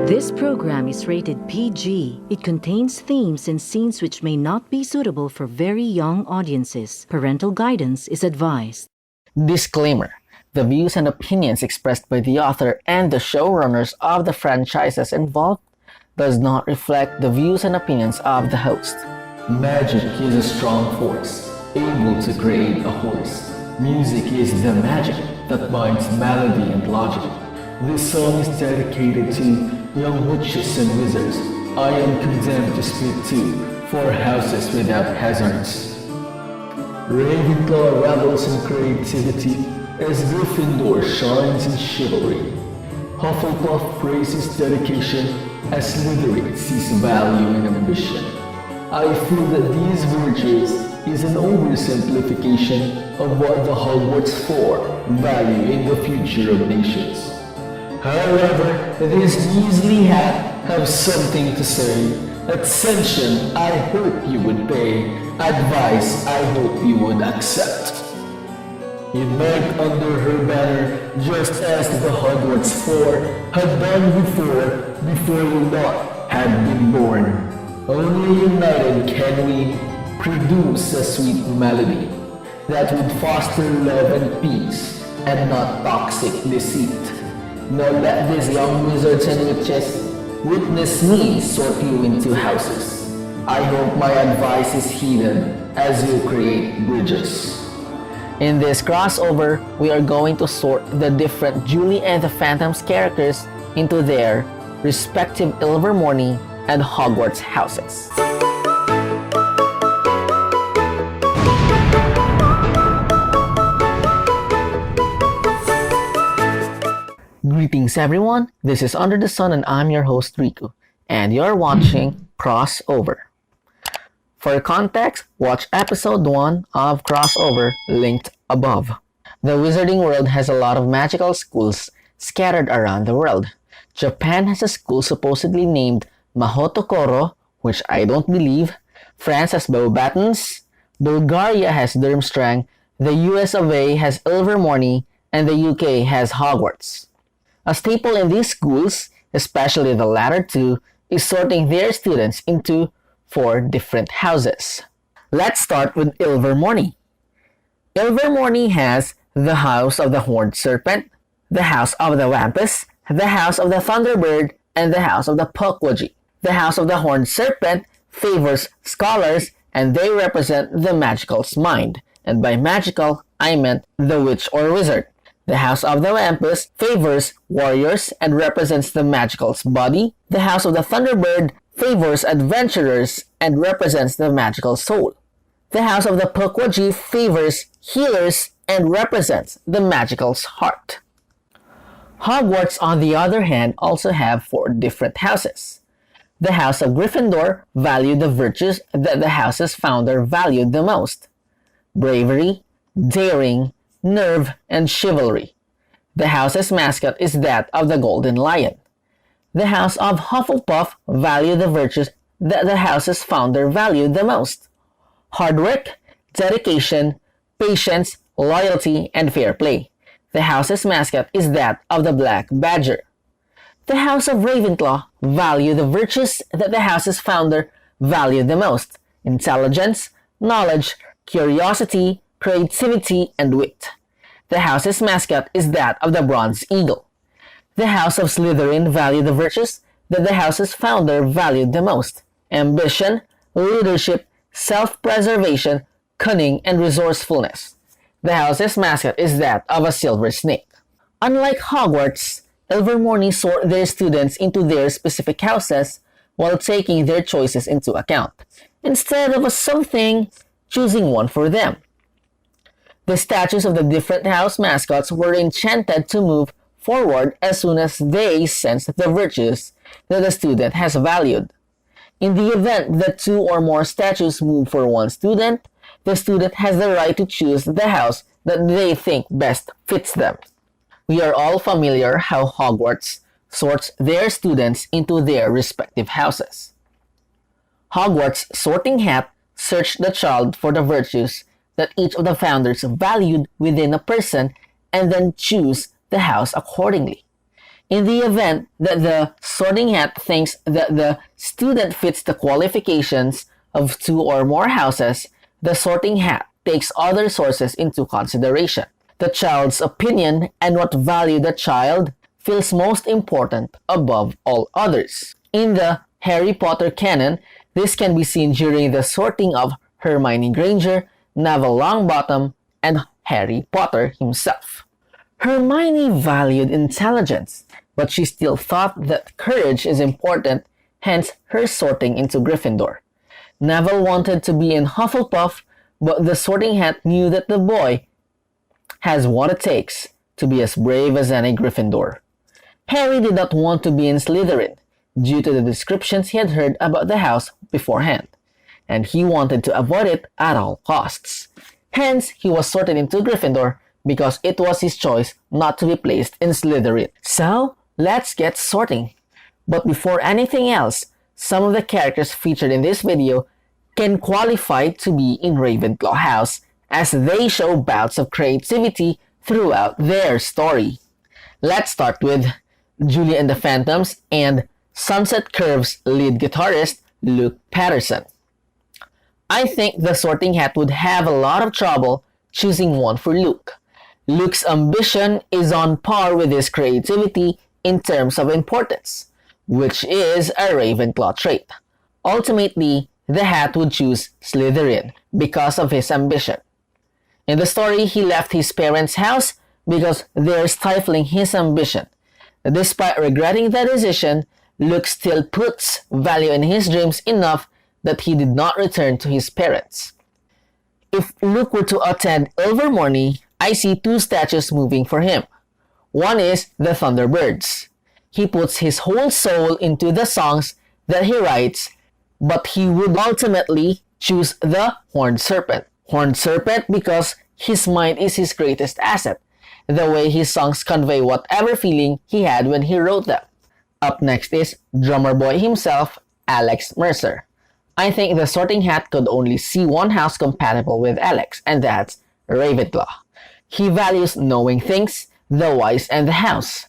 This program is rated PG. It contains themes and scenes which may not be suitable for very young audiences. Parental guidance is advised. Disclaimer: the views and opinions expressed by the author and the showrunners of the franchises involved does not reflect the views and opinions of the host. Magic is a strong force, able to create a horse. Music is the magic that binds melody and logic. This song is dedicated to young witches and wizards. I am condemned to split two, 4 houses without hazards. Ravenclaw revels in creativity as Gryffindor shines in chivalry. Hufflepuff praises dedication as Slytherin sees value in ambition. I feel that these virtues is an oversimplification of what the Hogwarts 4 value in the future of nations. However, this measly hat have something to say. Attention, I hope you would pay. Advice, I hope you would accept. Unite under her banner, just as the Hogwarts 4 had done before you lot had been born. Only united can we produce a sweet melody that would foster love and peace and not toxic deceit. Now let these young wizards and witches witness me sort you into houses. I hope my advice is heeded as you create bridges. In this crossover, we are going to sort the different Julie and the Phantoms characters into their respective Ilvermorny and Hogwarts houses. Greetings everyone, this is Under the Sun and I'm your host Riku, and you're watching Crossover. For context, watch episode 1 of Crossover linked above. The wizarding world has a lot of magical schools scattered around the world. Japan has a school supposedly named Mahotokoro, which I don't believe. France has Beauxbatons. Bulgaria has Durmstrang. The US of A has Ilvermorny, and the UK has Hogwarts. A staple in these schools, especially the latter two, is sorting their students into 4 different houses. Let's start with Ilvermorny. Ilvermorny has the House of the Horned Serpent, the House of the Wampus, the House of the Thunderbird, and the House of the Pukwudgie. The House of the Horned Serpent favors scholars, and they represent the magical's mind. And by magical, I meant the witch or wizard. The House of the Wampus favors warriors and represents the magical's body. The House of the Thunderbird favors adventurers and represents the magical soul. The House of the Pukwudgie favors healers and represents the magical's heart. Hogwarts, on the other hand, also have 4 different houses. The House of Gryffindor value the virtues that the house's founder valued the most: bravery, daring, nerve, and chivalry. The house's mascot is that of the Golden Lion. The House of Hufflepuff value the virtues that the house's founder valued the most: hard work, dedication, patience, loyalty, and fair play. The house's mascot is that of the Black Badger. The House of Ravenclaw value the virtues that the house's founder valued the most: intelligence, knowledge, curiosity, creativity, and wit. The house's mascot is that of the Bronze Eagle. The House of Slytherin value the virtues that the house's founder valued the most: ambition, leadership, self-preservation, cunning, and resourcefulness. The house's mascot is that of a silver snake. Unlike Hogwarts, Ilvermorny sort their students into their specific houses while taking their choices into account, instead of a something choosing one for them. The statues of the different house mascots were enchanted to move forward as soon as they sensed the virtues that the student has valued. In the event that 2 or more statues move for one student, the student has the right to choose the house that they think best fits them. We are all familiar how Hogwarts sorts their students into their respective houses. Hogwarts' sorting hat searched the child for the virtues that each of the founders valued within a person and then choose the house accordingly. In the event that the Sorting Hat thinks that the student fits the qualifications of 2 or more houses, the Sorting Hat takes other sources into consideration. The child's opinion and what value the child feels most important above all others. In the Harry Potter canon, this can be seen during the sorting of Hermione Granger, Neville Longbottom, and Harry Potter himself. Hermione valued intelligence, but she still thought that courage is important, hence her sorting into Gryffindor. Neville wanted to be in Hufflepuff, but the Sorting Hat knew that the boy has what it takes to be as brave as any Gryffindor. Harry did not want to be in Slytherin due to the descriptions he had heard about the house beforehand, and he wanted to avoid it at all costs. Hence, he was sorted into Gryffindor because it was his choice not to be placed in Slytherin. So, let's get sorting. But before anything else, some of the characters featured in this video can qualify to be in Ravenclaw house as they show bouts of creativity throughout their story. Let's start with Julie and the Phantoms and Sunset Curve's lead guitarist, Luke Patterson. I think the Sorting Hat would have a lot of trouble choosing one for Luke. Luke's ambition is on par with his creativity in terms of importance, which is a Ravenclaw trait. Ultimately, the Hat would choose Slytherin because of his ambition. In the story, he left his parents' house because they're stifling his ambition. Despite regretting the decision, Luke still puts value in his dreams enough that he did not return to his parents. If Luke were to attend Ilvermorny, I see 2 statues moving for him. One is the Thunderbirds. He puts his whole soul into the songs that he writes, but he would ultimately choose the Horned Serpent. Horned Serpent because his mind is his greatest asset, the way his songs convey whatever feeling he had when he wrote them. Up next is drummer boy himself, Alex Mercer. I think the Sorting Hat could only see one house compatible with Alex, and that's Ravenclaw. He values knowing things, the whys, and the hows.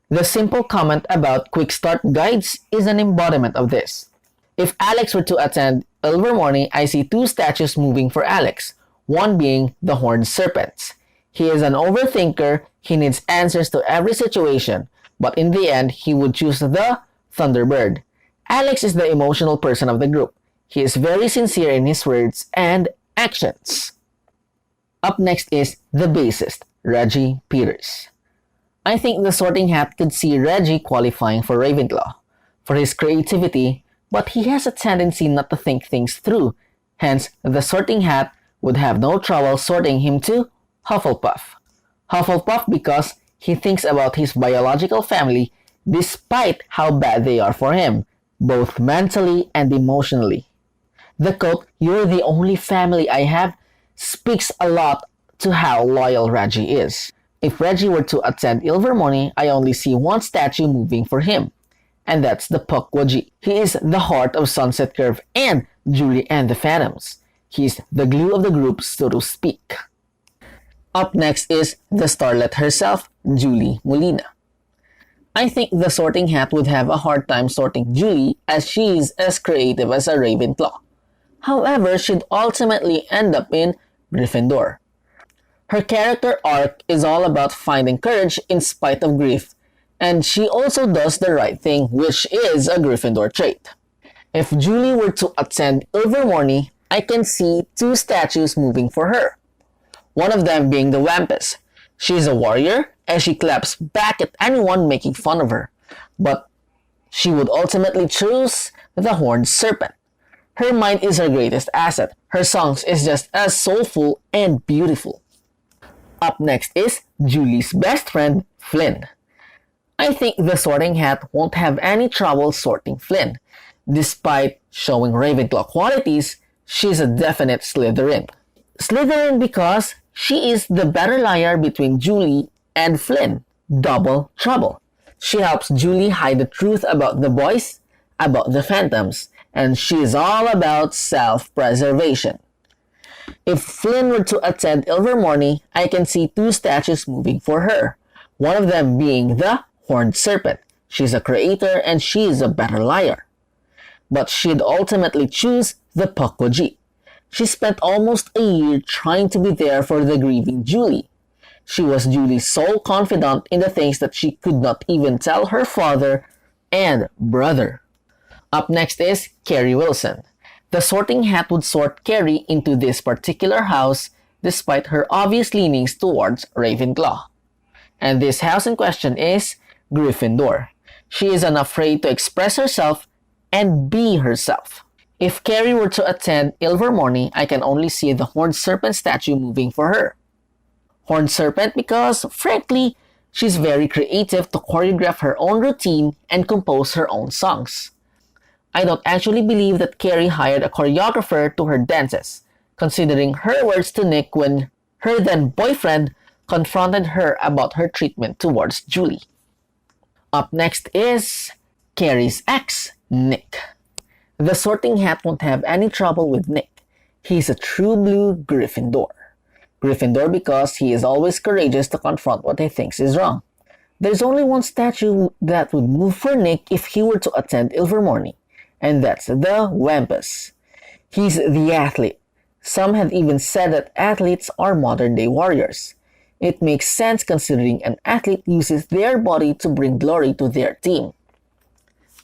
The simple comment about quick start guides is an embodiment of this. If Alex were to attend Ilvermorny, I see 2 statues moving for Alex, one being the Horned Serpents. He is an overthinker, he needs answers to every situation, but in the end, he would choose the Thunderbird. Alex is the emotional person of the group. He is very sincere in his words and actions. Up next is the bassist, Reggie Peters. I think the Sorting Hat could see Reggie qualifying for Ravenclaw for his creativity, but he has a tendency not to think things through. Hence, the Sorting Hat would have no trouble sorting him to Hufflepuff. Hufflepuff because he thinks about his biological family despite how bad they are for him, both mentally and emotionally. The quote, "You're the only family I have," speaks a lot to how loyal Reggie is. If Reggie were to attend Ilvermorny, I only see one statue moving for him, and that's the Pukwudgie. He is the heart of Sunset Curve and Julie and the Phantoms. He's the glue of the group, so to speak. Up next is the starlet herself, Julie Molina. I think the Sorting Hat would have a hard time sorting Julie as she is as creative as a Ravenclaw. However, she'd ultimately end up in Gryffindor. Her character arc is all about finding courage in spite of grief, and she also does the right thing, which is a Gryffindor trait. If Julie were to attend Ilvermorny, I can see 2 statues moving for her. One of them being the Wampus. She's a warrior, and she claps back at anyone making fun of her, but she would ultimately choose the Horned Serpent. Her mind is her greatest asset. Her songs is just as soulful and beautiful. Up next is Julie's best friend, Flynn. I think the Sorting Hat won't have any trouble sorting Flynn. Despite showing Ravenclaw qualities, she's a definite Slytherin. Slytherin because she is the better liar between Julie and Flynn. Double trouble. She helps Julie hide the truth about the boys, about the Phantoms, and she is all about self-preservation. If Flynn were to attend Ilvermorny, I can see 2 statues moving for her, one of them being the Horned Serpent. She's a creator and she is a better liar. But she'd ultimately choose the Puckwaji. She spent almost a year trying to be there for the grieving Julie. She was Julie's sole confidant in the things that she could not even tell her father and brother. Up next is Carrie Wilson. The Sorting Hat would sort Carrie into this particular house despite her obvious leanings towards Ravenclaw. And this house in question is Gryffindor. She is unafraid to express herself and be herself. If Carrie were to attend Ilvermorny, I can only see the Horned Serpent statue moving for her. Horned Serpent because, frankly, she's very creative to choreograph her own routine and compose her own songs. I don't actually believe that Carrie hired a choreographer to her dances, considering her words to Nick when her then boyfriend confronted her about her treatment towards Julie. Up next is Carrie's ex, Nick. The Sorting Hat won't have any trouble with Nick. He's a true blue Gryffindor. Gryffindor because he is always courageous to confront what he thinks is wrong. There's only one statue that would move for Nick if he were to attend Ilvermorny, and that's the Wampus. He's the athlete. Some have even said that athletes are modern-day warriors. It makes sense considering an athlete uses their body to bring glory to their team.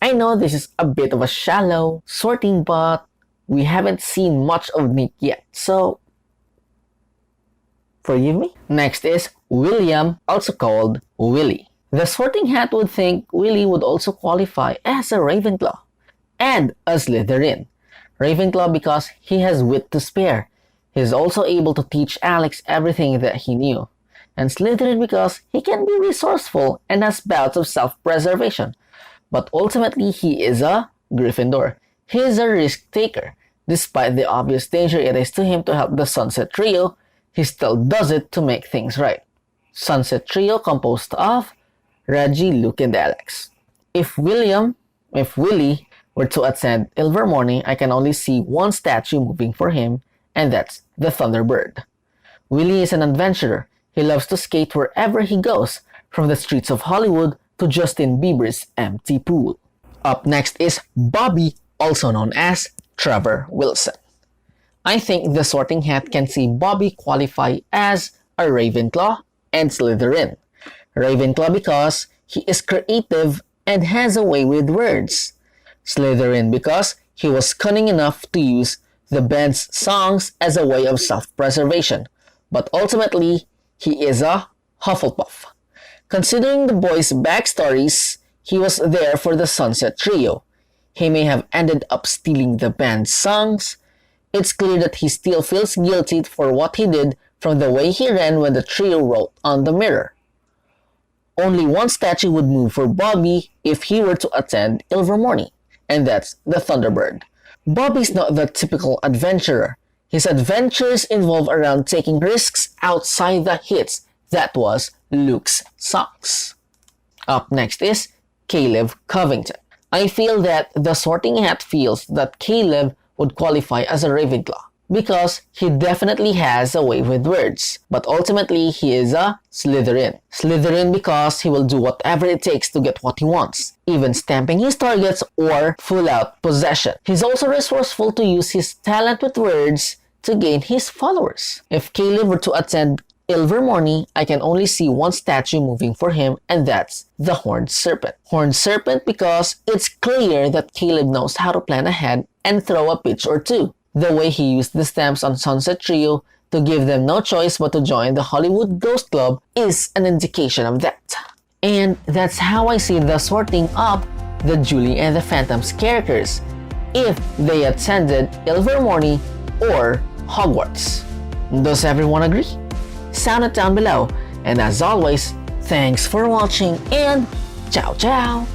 I know this is a bit of a shallow sorting, but we haven't seen much of Nick yet, so forgive me. Next is William, also called Willie. The Sorting Hat would think Willie would also qualify as a Ravenclaw and a Slytherin. Ravenclaw because he has wit to spare. He is also able to teach Alex everything that he knew. And Slytherin because he can be resourceful and has bouts of self-preservation. But ultimately, he is a Gryffindor. He is a risk-taker. Despite the obvious danger it is to him to help the Sunset Trio, he still does it to make things right. Sunset Trio composed of Reggie, Luke, and Alex. If Willie were to attend Ilvermorny, I can only see one statue moving for him, and that's the Thunderbird. Willie is an adventurer. He loves to skate wherever he goes, from the streets of Hollywood to Justin Bieber's empty pool. Up next is Bobby, also known as Trevor Wilson. I think the Sorting Hat can see Bobby qualify as a Ravenclaw and Slytherin. Ravenclaw because he is creative and has a way with words. Slytherin because he was cunning enough to use the band's songs as a way of self-preservation, but ultimately, he is a Hufflepuff. Considering the boys' backstories, he was there for the Sunset Trio. He may have ended up stealing the band's songs. It's clear that he still feels guilty for what he did from the way he ran when the trio wrote on the mirror. Only one statue would move for Bobby if he were to attend Ilvermorny, and that's the Thunderbird. Bobby's not the typical adventurer. His adventures involve around taking risks outside the hits that was Luke's songs. Up next is Caleb Covington. I feel that the Sorting Hat feels that Caleb would qualify as a Ravenclaw because he definitely has a way with words, but ultimately he is a Slytherin. Slytherin because he will do whatever it takes to get what he wants, even stamping his targets or full-out possession. He's also resourceful to use his talent with words to gain his followers. If Caleb were to attend Ilvermorny, I can only see one statue moving for him, and that's the Horned Serpent. Horned Serpent because it's clear that Caleb knows how to plan ahead and throw a pitch or two. The way he used the stamps on Sunset Trio to give them no choice but to join the Hollywood Ghost Club is an indication of that. And that's how I see the sorting up the Julie and the Phantom's characters if they attended Ilvermorny or Hogwarts. Does everyone agree? Sound it down below, and as always, thanks for watching and ciao ciao!